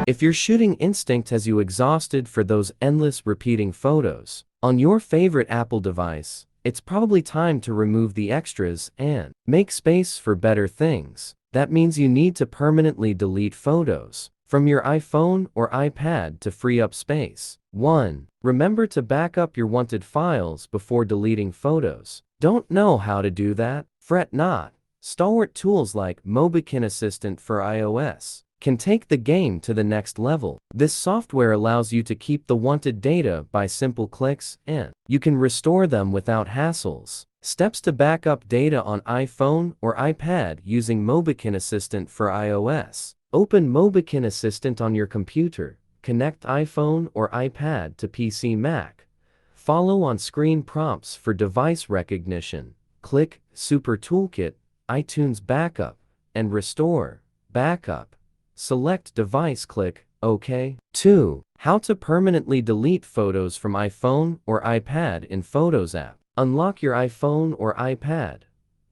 If your shooting instinct has you exhausted for those endless repeating photos on your favorite Apple device, it's probably time to remove the extras and make space for better things. That means you need to permanently delete photos from your iPhone or iPad to free up space. 1. Remember to back up your wanted files before deleting photos. Don't know how to do that? Fret not. Stalwart tools like Mobikin Assistant for iOS can take the game to the next level. This software allows you to keep the wanted data by simple clicks, and you can restore them without hassles. Steps to back up data on iPhone or iPad using Mobikin Assistant for iOS. Open Mobikin Assistant on your computer. Connect iPhone or iPad to PC Mac. Follow on-screen prompts for device recognition. Click Super Toolkit, iTunes Backup, and Restore Backup. Select Device, click OK. 2. How to permanently delete photos from iPhone or iPad in Photos app. Unlock your iPhone or iPad.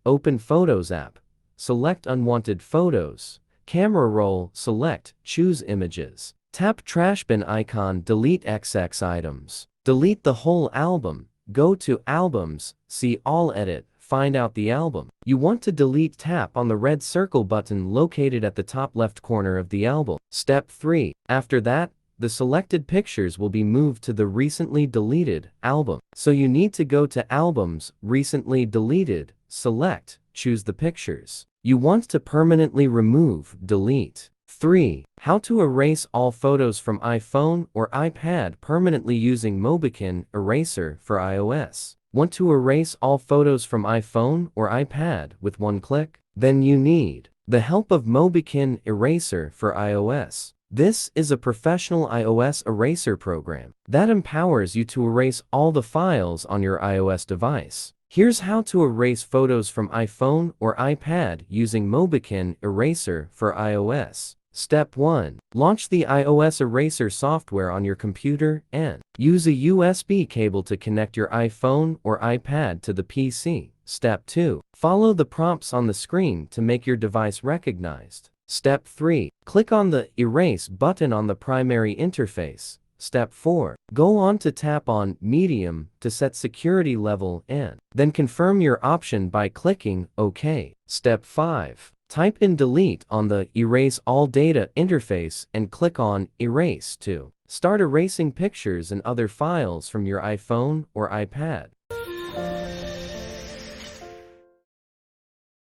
Open Photos app. Select Unwanted Photos. Camera roll, select Choose Images. Tap Trash bin icon, delete XX items. Delete the whole album. Go to Albums, see All, edit, find out the album you want to delete. Tap on the red circle button located at the top left corner of the album. Step 3. After that, the selected pictures will be moved to the recently deleted album. So you need to go to Albums, Recently Deleted, select, choose the pictures you want to permanently remove, delete. 3. How to erase all photos from iPhone or iPad permanently using Mobikin Eraser for iOS. Want to erase all photos from iPhone or iPad with one click? Then you need the help of Mobikin Eraser for iOS. This is a professional iOS eraser program that empowers you to erase all the files on your iOS device. Here's how to erase photos from iPhone or iPad using Mobikin Eraser for iOS. Step 1. Launch the iOS Eraser software on your computer and use a USB cable to connect your iPhone or iPad to the PC. Step 2. Follow the prompts on the screen to make your device recognized. Step 3. Click on the Erase button on the primary interface. Step 4. Go on to tap on Medium to set security level and then confirm your option by clicking OK. Step 5. Type in Delete on the Erase All Data interface and click on Erase to start erasing pictures and other files from your iPhone or iPad.